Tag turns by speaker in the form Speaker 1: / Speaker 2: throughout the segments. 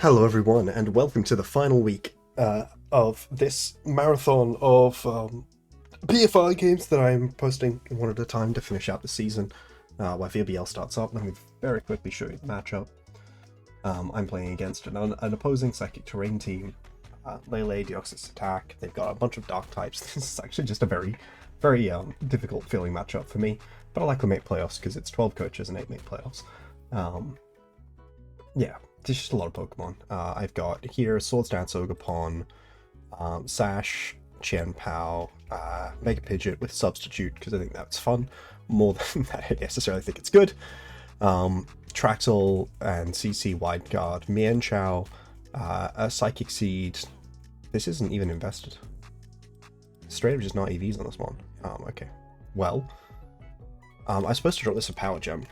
Speaker 1: Hello everyone, and welcome to the final week of this marathon of BFR games that I'm posting one at a time to finish out the season while VBL starts up. Let me very quickly show you the matchup. I'm playing against an opposing Psychic Terrain team, Lele, Deoxys Attack. They've got a bunch of Dark types. This is actually just a very difficult feeling matchup for me, but I like to make playoffs because it's 12 coaches and 8 make playoffs. Yeah. There's just a lot of Pokemon. I've got here Swords Dance Ogerpon, Sash, Chien-Pao, Mega Pidgeot with Substitute, because I think that's fun. More than that, I necessarily think it's good. Traxel and CC Wide Guard, Mienshao, a Psychic Seed. This isn't even invested. Straight up just not EVs on this one. Okay. Well, I'm supposed to drop this a Power Gem.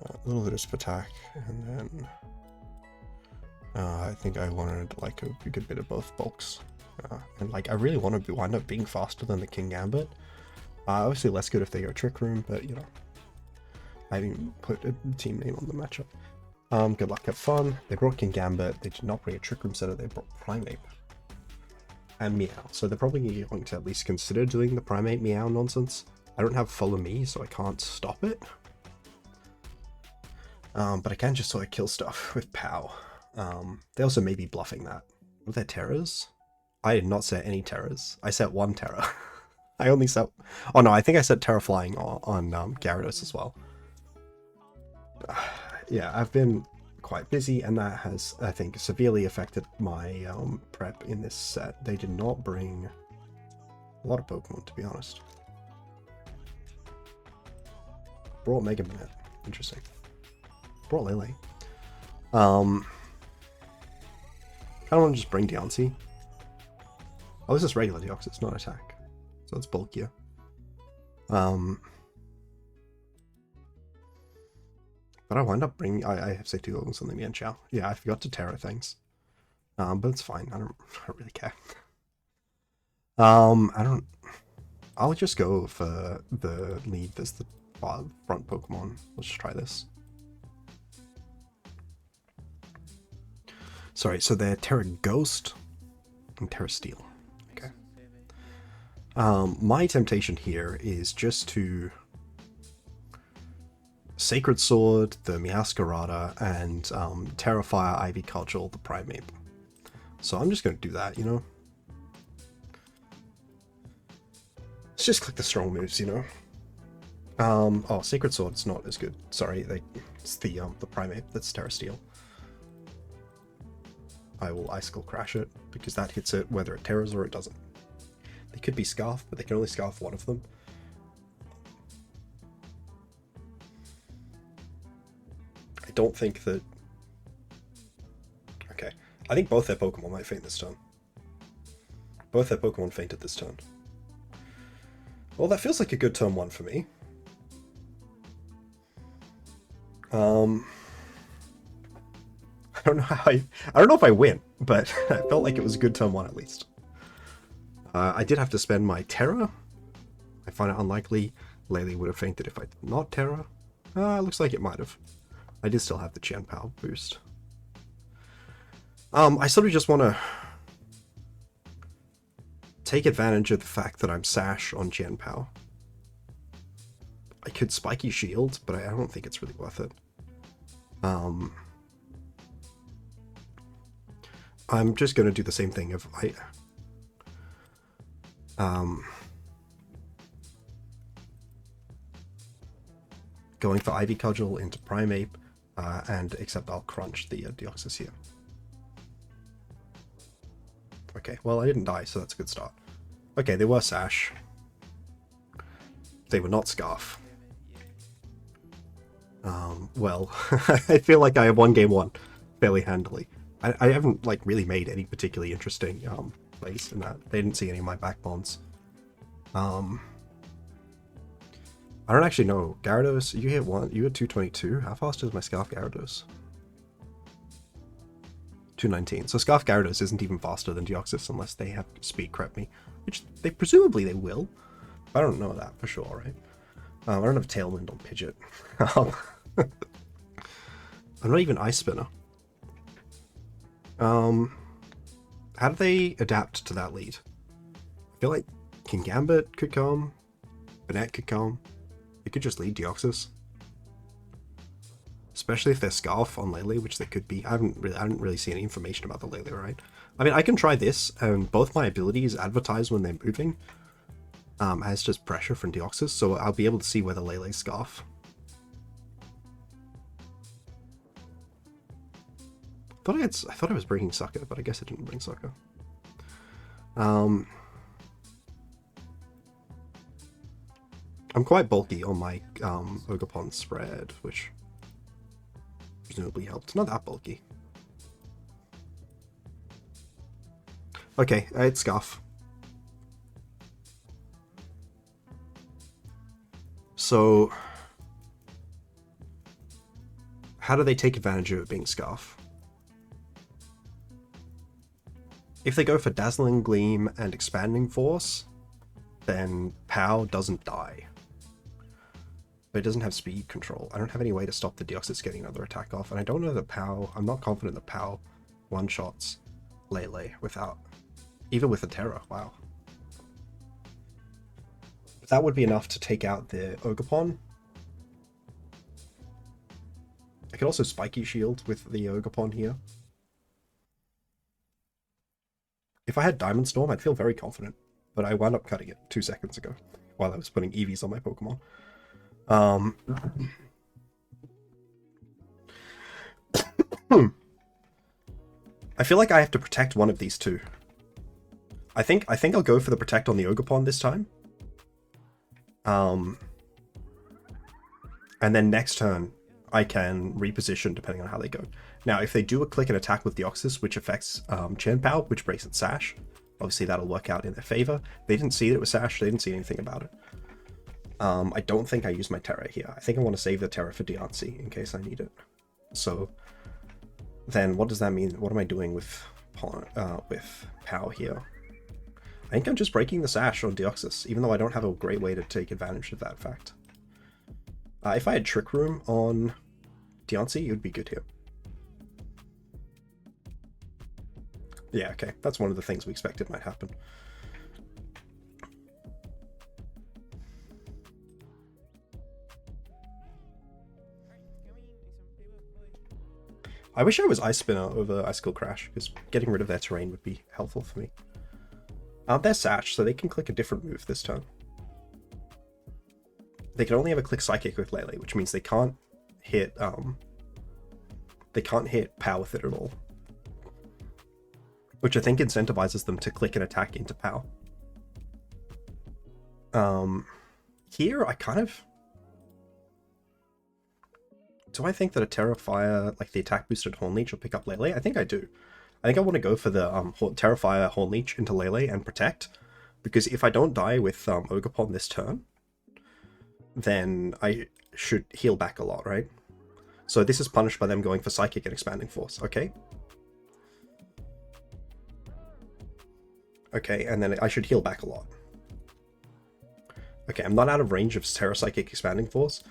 Speaker 1: A little bit of attack, and then I think I wanted like a good bit of both bulks, and like I really want to wind up being faster than the King Gambit. Obviously less good if they go Trick Room, but you know, I didn't put a team name on the matchup. Good luck, have fun. They brought King Gambit. They did not bring a Trick Room setter. They brought Primeape and Meow, so they're probably going to at least consider doing the Primeape Meow nonsense. I don't have Follow Me, so I can't stop it. But I can just sort of kill stuff with POW. They also may be bluffing that. Were there terrors? I did not set any terrors. I set one terror. I only set... Oh no, I think I set Terra Flying on Gyarados as well. Yeah, I've been quite busy, and that has, I think, severely affected my prep in this set. They did not bring a lot of Pokemon, to be honest. Brought Mega Minute. Interesting. Brought Lele. I kind of want to just bring Deoxys. Oh, this is regular Deoxys, it's not attack. So it's bulkier. But I wind up bringing... I have say 2 Ogres on the Mienshao. Yeah, I forgot to Terra things. But it's fine, I don't really care. I'll just go for the lead as the front Pokemon. Let's just try this. Sorry, so they're Terra Ghost and Terra Steel. Okay. My temptation here is just to Sacred Sword, the Meowscarada, and Terra Fire, Ivy Cudgel, the Primeape. So I'm just going to do that, you know? Let's just click the strong moves, you know? Oh, Sacred Sword's not as good. Sorry, it's the Primeape that's Terra Steel. I will Icicle Crash it, because that hits it whether it terrors or it doesn't. They could be Scarf, but they can only Scarf one of them. I don't think that... Okay, I think both their Pokemon might faint this turn. Both their Pokemon fainted this turn. Well, that feels like a good turn 1 for me. I don't know if I win, but I felt like it was a good turn 1 at least. I did have to spend my Terra. I find it unlikely Lele would have fainted if I did not Terra. Looks like it might have. I did still have the Chien-Pao boost. I sort of just want to take advantage of the fact that I'm Sash on Chien-Pao. I could Spiky Shield, but I don't think it's really worth it. I'm just going to do the same thing if I... going for Ivy Cudgel into Primeape, and except I'll crunch the Deoxys here. Okay, well I didn't die, so that's a good start. Okay, they were Sash. They were not Scarf. Well, I feel like I have won game 1 fairly handily. I haven't like really made any particularly interesting plays in that. They didn't see any of my backbones. I don't actually know. Gyarados, you hit 1. You hit 222. How fast is my Scarf Gyarados? 219. So Scarf Gyarados isn't even faster than Deoxys unless they have speed crep me, which they presumably they will. I don't know that for sure, right? I don't have Tailwind on Pidgeot. I'm not even Ice Spinner. How do they adapt to that lead? I feel like King Gambit could come, Banette could come. It could just lead Deoxys. Especially if they're Scarf on Lele, which they could be. I didn't really see any information about the Lele, right? I mean, I can try this, and both my abilities advertise when they're moving, as just pressure from Deoxys, so I'll be able to see whether Lele's Scarf. I thought I was bringing Sucker, but I guess I didn't bring Sucker. I'm quite bulky on my Ogerpon spread, which presumably helped. Not that bulky. Okay, it's Scarf. So, how do they take advantage of it being Scarf? If they go for Dazzling Gleam and Expanding Force, then Pow doesn't die. But it doesn't have speed control. I don't have any way to stop the Deoxys getting another attack off, and I don't know that Pow... I'm not confident that Pow one-shots Lele without... Even with a Terra, wow. But that would be enough to take out the Ogerpon. I could also Spiky Shield with the Ogerpon here. If I had Diamond Storm, I'd feel very confident, but I wound up cutting it 2 seconds ago while I was putting EVs on my Pokemon. I feel like I have to protect one of these two. I think I'll go for the protect on the Ogerpon this time. And then next turn, I can reposition depending on how they go. Now, if they do a click and attack with Deoxys, which affects Chien-Pao, which breaks its Sash, obviously that'll work out in their favor. They didn't see that it was Sash, they didn't see anything about it. I don't think I use my Terra here. I think I want to save the Terra for Deoxys in case I need it. So, then what does that mean? What am I doing with Pow here? I think I'm just breaking the Sash on Deoxys, even though I don't have a great way to take advantage of that fact. If I had Trick Room on Deoxys, it would be good here. Yeah, okay. That's one of the things we expected might happen. I wish I was Ice Spinner over Icicle Crash, because getting rid of their terrain would be helpful for me. They're Sash, so they can click a different move this turn. They can only ever click Psychic with Lele, which means they can't hit Pow with it at all. Which I think incentivizes them to click an attack into Pow. Here, I kind of... Do I think that a Terra Fire, like the attack boosted Horn Leech, will pick up Lele? I think I do. I think I want to go for the Terra Fire Horn Leech into Lele and protect, because if I don't die with Ogerpon this turn, then I should heal back a lot, right? So this is punished by them going for Psychic and Expanding Force, okay? Okay, and then I should heal back a lot. Okay, I'm not out of range of Terra Psychic Expanding Force.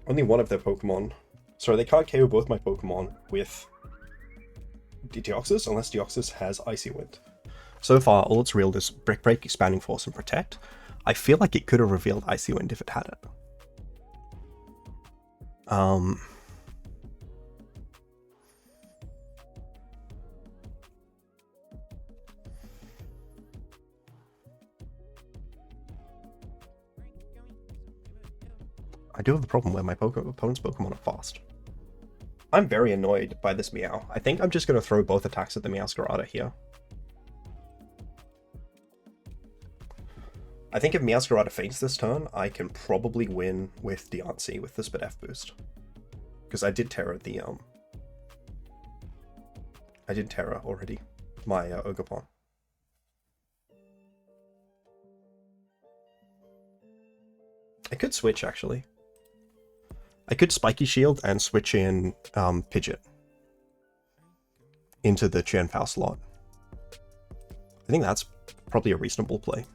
Speaker 1: Only one of their Pokemon... Sorry, they can't KO both my Pokemon with Deoxys unless Deoxys has Icy Wind. So far, all it's revealed is Brick Break, Expanding Force, and Protect. I feel like it could have revealed Icy Wind if it had it. I do have the problem where my opponent's Pokemon are fast. I'm very annoyed by this Meow. I think I'm just going to throw both attacks at the Meowscarada here. I think if Meowscarada faints this turn, I can probably win with Deoxys with the Spadef boost. Because I did Terra the, I did Terra already, my Ogerpon. I could switch, actually. I could Spiky Shield and switch in Pidgeot into the Chien-Pao slot. I think that's probably a reasonable play.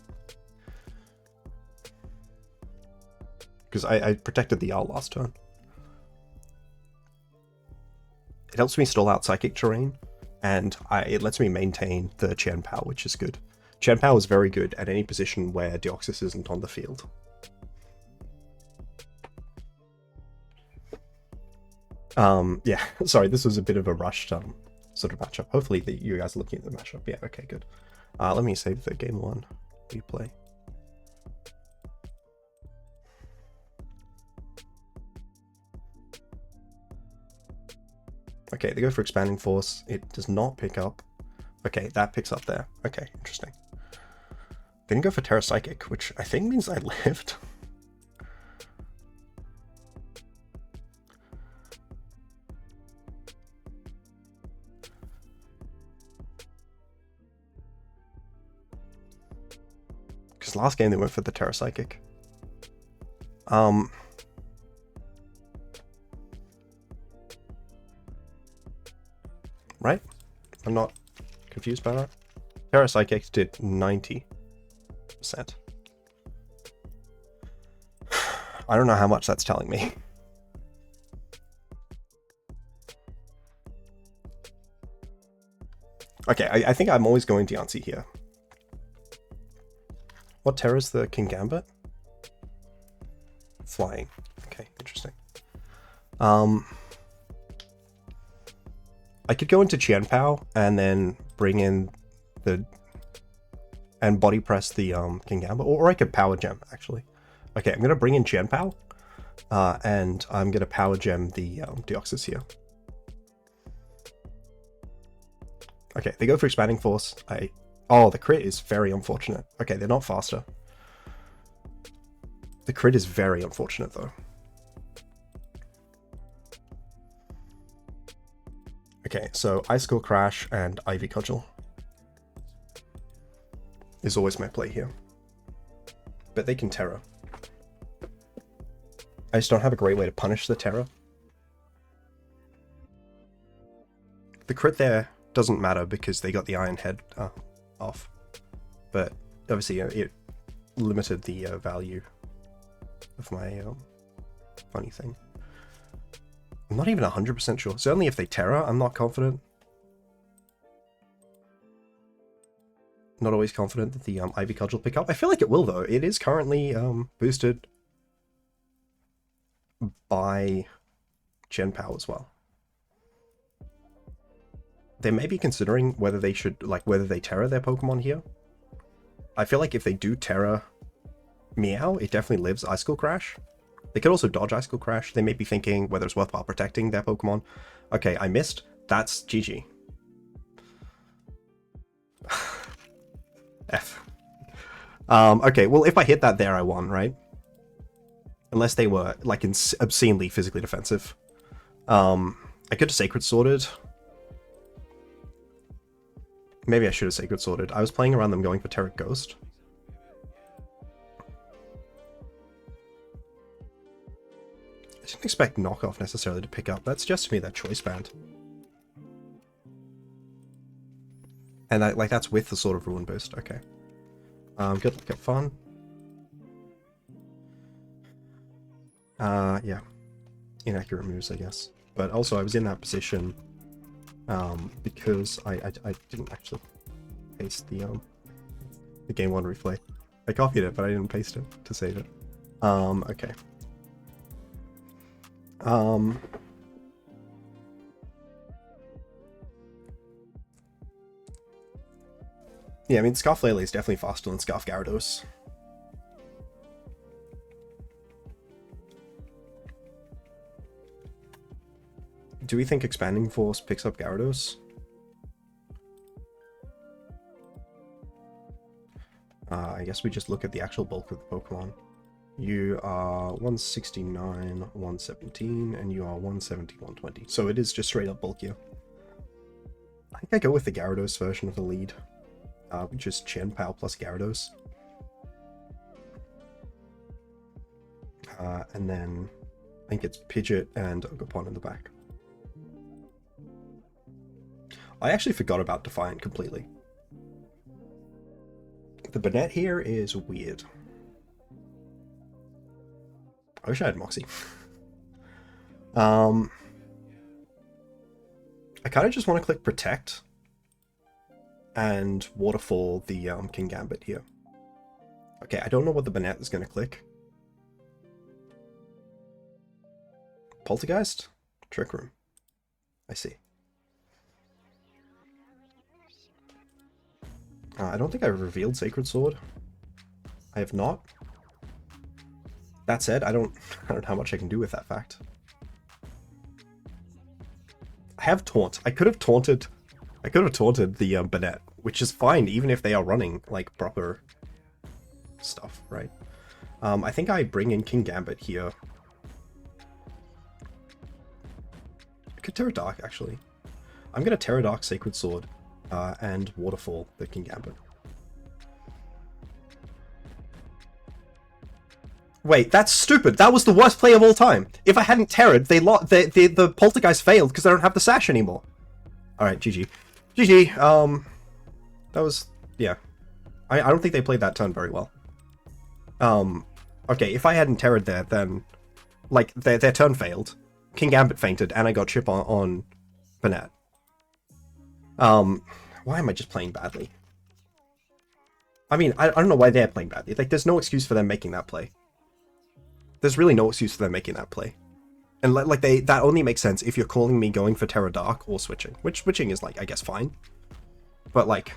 Speaker 1: because I protected the owl last turn. It helps me stall out psychic terrain, and it lets me maintain the Chien-Pao, which is good. Chien-Pao is very good at any position where Deoxys isn't on the field. Yeah, sorry, this was a bit of a rushed sort of matchup. Hopefully you guys are looking at the matchup. Yeah, okay, good. Let me save the game 1 replay. Okay, they go for Expanding Force. It does not pick up. Okay, that picks up there. Okay, interesting. They didn't go for Terra Psychic, which I think means I lived. Because last game they went for the Terra Psychic. Right? I'm not confused by that. Terra Psychic did 90%. I don't know how much that's telling me. Okay, I think I'm always going Diancie here. What Terra is the King Gambit? Flying. Okay, interesting. I could go into Chien-Pao and then bring in and body press the King Gambit, or I could power gem actually. Okay, I'm gonna bring in Chien-Pao, and I'm gonna power gem the Deoxys here. Okay, they go for Expanding Force. Oh, the crit is very unfortunate. Okay, they're not faster. The crit is very unfortunate though. Okay, so Icicle Crash and Ivy Cudgel is always my play here. But they can Terra. I just don't have a great way to punish the Terra. The crit there doesn't matter because they got the Iron Head off. But obviously it limited the value of my funny thing. I'm not even 100% sure. Certainly if they Terra, I'm not confident. Not always confident that the Ivy Cudgel will pick up. I feel like it will though. It is currently boosted by Chien-Pao as well. They may be considering whether they should, whether they Terra their Pokemon here. I feel like if they do Terra Meow, it definitely lives Icicle Crash. They could also dodge Icicle Crash. They may be thinking whether it's worthwhile protecting their Pokemon. Okay, I missed. That's GG. F. Okay, well, if I hit that there, I won, right? Unless they were, obscenely physically defensive. I could have Sacred Sworded. Maybe I should have Sacred Sworded. I was playing around them going for Terra Ghost. I didn't expect Knockoff necessarily to pick up. That's just to me that Choice Band. And that's with the sort of Ruin Boost. Okay. Good luck, have fun. Yeah. Inaccurate moves, I guess. But also I was in that position because I didn't actually paste the game 1 replay. I copied it, but I didn't paste it to save it. Okay. Yeah, I mean, Scarlet is definitely faster than Scarf Gyarados. Do we think Expanding Force picks up Gyarados? I guess we just look at the actual bulk of the Pokemon. You are 169, 117, and you are 170, 120. So it is just straight up bulkier. I think I go with the Gyarados version of the lead, which is Chien-Pao plus Gyarados. And then I think it's Pidgeot and Ogerpon in the back. I actually forgot about Defiant completely. The Banette here is weird. I wish I had Moxie. I kind of just want to click Protect and Waterfall the King Gambit here. Okay, I don't know what the Banette is going to click. Poltergeist? Trick Room. I see. I don't think I've revealed Sacred Sword. I have not. That said, I don't know how much I can do with that fact. I have Taunt. I could have taunted the Banette, which is fine even if they are running like proper stuff, right? I think I bring in King Gambit here. I could Terra Dark actually. I'm gonna Terra Dark Sacred Sword and Waterfall the King Gambit. Wait, that's stupid. That was the worst play of all time. If I hadn't Terra'd, the Poltergeist failed because I don't have the Sash anymore. Alright, GG. GG, that was, yeah. I don't think they played that turn very well. Okay, if I hadn't Terra'd there, then, like, their turn failed. King Gambit fainted, and I got chip on Banette. Why am I just playing badly? I mean, I don't know why they're playing badly. Like, there's no excuse for them making that play. There's really no excuse for them making that play. And like that only makes sense if you're calling me going for Terra Dark or switching. Which switching is like, I guess, fine. But like...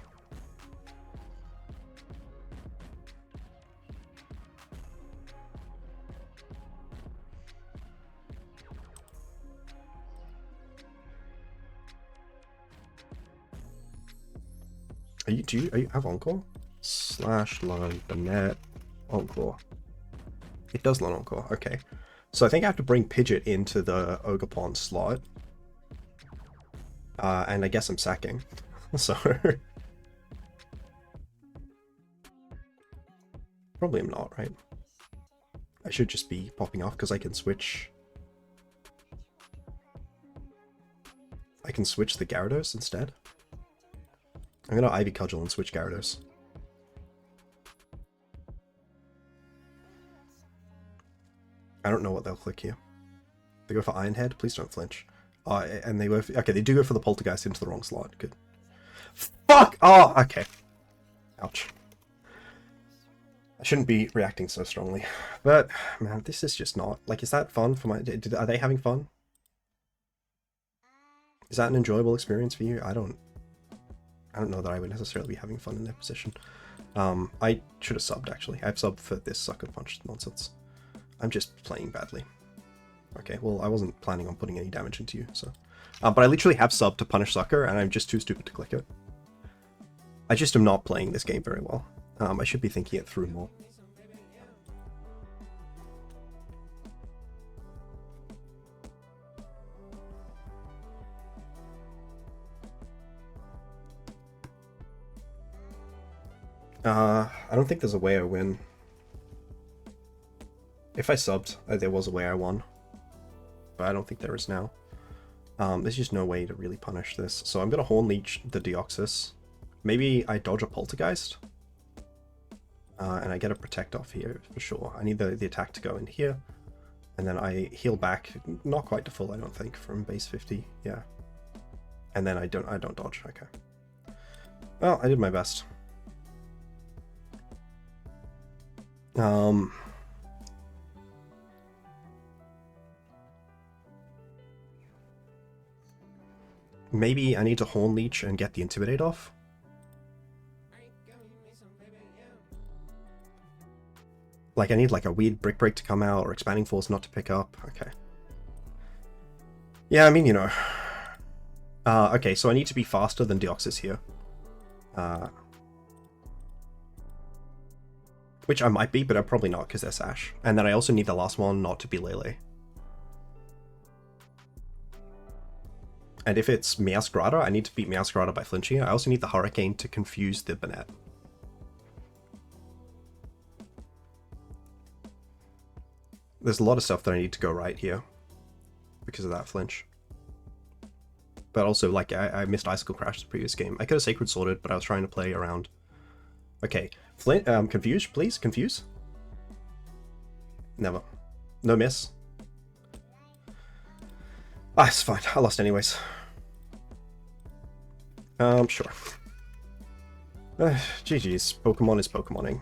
Speaker 1: Do you have Encore? Slash line Banette Encore. It does learn Encore, okay. So I think I have to bring Pidgeot into the Ogerpon slot. And I guess I'm sacking. So... Probably I'm not, right? I should just be popping off because I can switch... I can switch the Gyarados instead. I'm gonna Ivy Cudgel and switch Gyarados. I don't know what they'll click here. They go for Iron Head. Please don't flinch. And they go for, okay, they do go for the Poltergeist into the wrong slot. Good. Fuck! Oh, okay. Ouch. I shouldn't be reacting so strongly. But, man, this is just not... Like, is that fun for my... Are they having fun? Is that an enjoyable experience for you? I don't know that I would necessarily be having fun in their position. I should have subbed, actually. I've subbed for this Sucker Punch nonsense. I'm just playing badly. Okay, well, I wasn't planning on putting any damage into you, so... but I literally have subbed to punish Sucker, and I'm just too stupid to click it. I just am not playing this game very well. I should be thinking it through more. I don't think there's a way I win. If I subbed, there was a way I won. But I don't think there is now. There's just no way to really punish this. So I'm going to Horn Leech the Deoxys. Maybe I dodge a Poltergeist. And I get a Protect off here for sure. I need the attack to go in here. And then I heal back, not quite to full, I don't think, from base 50. Yeah. And then I don't dodge. Okay. Well, I did my best. Maybe I need to Horn Leech and get the Intimidate off. Like, I need like a weird Brick Break to come out or Expanding Force not to pick up. Okay. Yeah, I mean, you know. Okay, so I need to be faster than Deoxys here. Which I might be, but I'm probably not because they're Sash. And then I also need the last one not to be Lele. And if it's Meowscarada, I need to beat Meowscarada by flinching. I also need the Hurricane to confuse the Banette. There's a lot of stuff that I need to go right here because of that flinch. But also, like, I missed Icicle Crash the previous game. I could have Sacred Sworded, but I was trying to play around. Okay, Flint, confuse, please, confuse. Never. No miss. Ah, it's fine. I lost anyways. Sure. GG's. Pokemon is Pokemoning.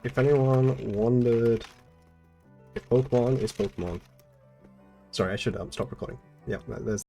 Speaker 1: If anyone wondered if Pokemon is Pokemon. Sorry, I should stop recording. Yeah, there's